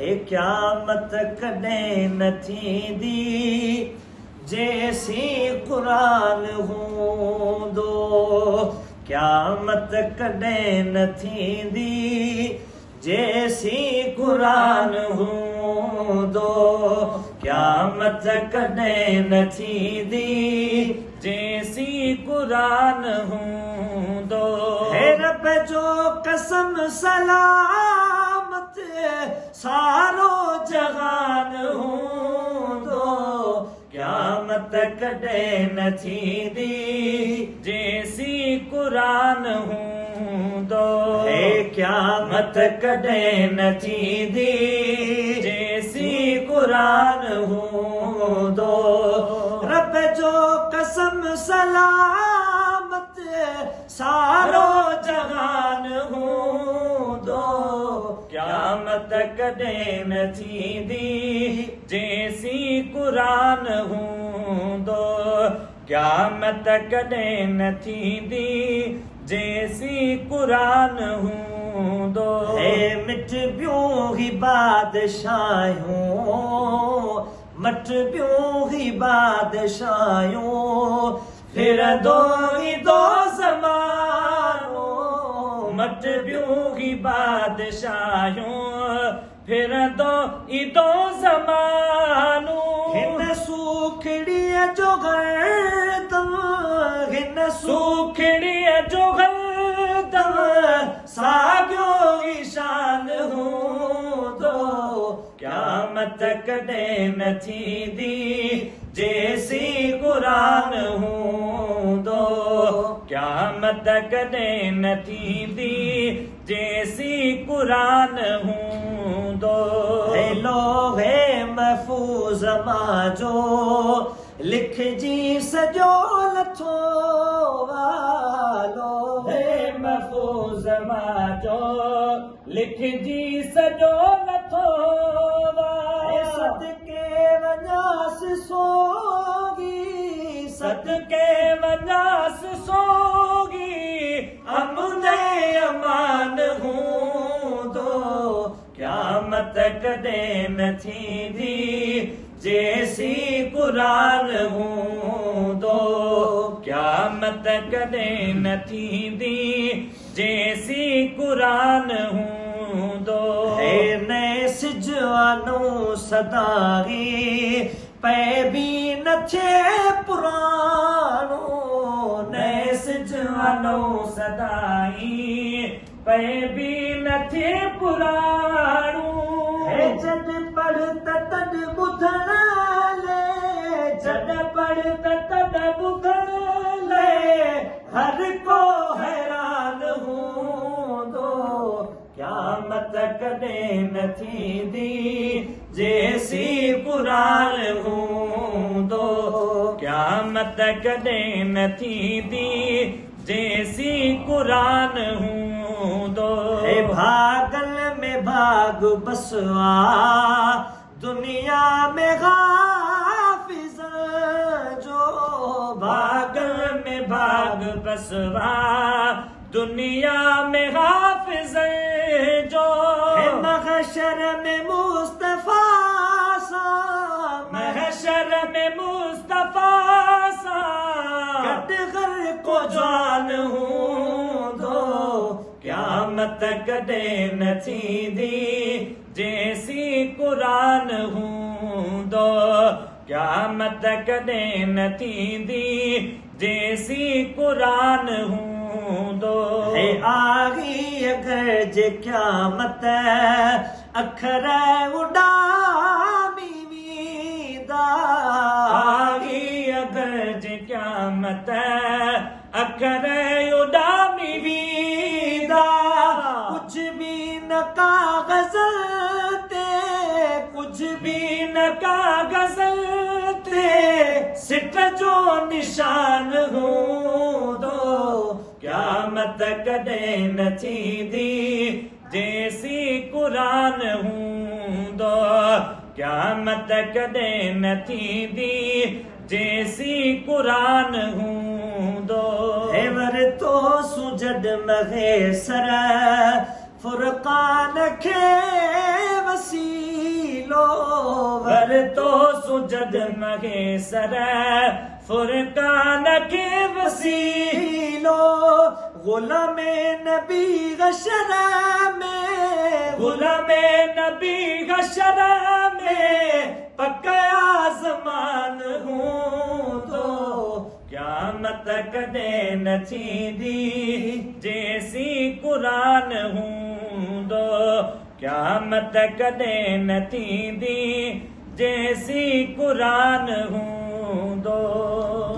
हे क़यामत कॾहिं न थींदी जेसी क़ुरान हूंदो क़यामत कॾहिं न थींदी जेसी क़ुरान हूंदो क़यामत कॾहिं न थींदी जेसी क़ुरान हूंदो हे रब जो कसम सलामत सारो जहान हूंदो क़यामत कॾहिं न थींदी जेसी क़ुरान हूंदो हे क़यामत कॾहिं न थींदी जेसी क़ुरान हूंदो रब जो कसम सलामत सारो जहान हूंदो क़यामत कॾहिं न थींदी जेसी क़ुरान हूंदो क़यामत कॾहिं न थींदी जेसी क़ुरान हूंदो हे मिट ॿियूं ही बादशाहूं मट ॿियूं ही बादशाहूं फिरंदो ईंदो ज़मानो मट ॿियूं ही बादशाहूं फिरंदो ईंदो ज़मानो हिन सूखड़ीअ जो गर्दम हिन सूखड़ीअ जो गर्दम साॻियो ईशान हूंदो क़यामत कॾहिं न थींदी जेसी क़ुरान हूंदो क़यामत कॾहिं न थींदी जेसी क़ुरान हूंदो हे लोहे महफूज़ मां लिखजी सॼो लथो वालो हे महफूज़ मां लिखजी सॼो लथो सदके वञासि सोगी सदके वञासि सोगी अमन अमान हूंदो क़यामत कॾहिं न थींदी जेसी क़ुरान हूंदो क़यामत कॾहिं न थींदी जेसी क़ुरान हूंदो हे नए सिजवानो सदाई पै बि न थिए पुरानो नए सिजवानो सदाई पै बि न थिए पुरानो हे जॾ पढ़ त तॾ ॿुधण ले जॾ पढ़ त तॾ ॿुधण ले हर को हैरान हूंदो क़यामत कॾहिं न थींदी जेसी क़ुरान हूंदो क़यामत कॾहिं न थींदी जेसी क़ुरान हूंदो हे भागल में भाग बसवा दुनिया में हाफ़िज़ जो भागल में भाग बसवा दुनिया में हाफ़िज़ जो महशर में मुस्तफ़ा सा महशर में मुस्तफ़ा सा गॾ को जान हूंदो क़यामत कॾहिं न थींदी जेसी क़ुरान हूंदो क़यामत कॾहिं न थींदी जेसी क़ुरान हूंदो हे आगी अगर जे क़यामत अखर उॾामी वेंदा आगी अगर जे क़यामत अखर उॾामी वेंदा कुछ भी न काग़ज़ ते कुछ भी न काग़ज़ ते सिट जो निशान हूंदो क़यामत कॾहिं न थींदी जेसी क़ुरान हूंदो क़यामत कॾहिं न थींदी जेसी क़ुरान हूंदो हे वरितो सुजॾ महेसर फुरक़ान खे वसी वर तो सुजद महेसर फुरकान के वसीलो गुलाम नबी गशरा में गुलाम नबी गशरा में पक्का ज़मान हूँ तो क़यामत कदे न थींदी जैसी कुरान हूँ दो क़यामत कदे न थींदी जैसी कुरान हूँ दो।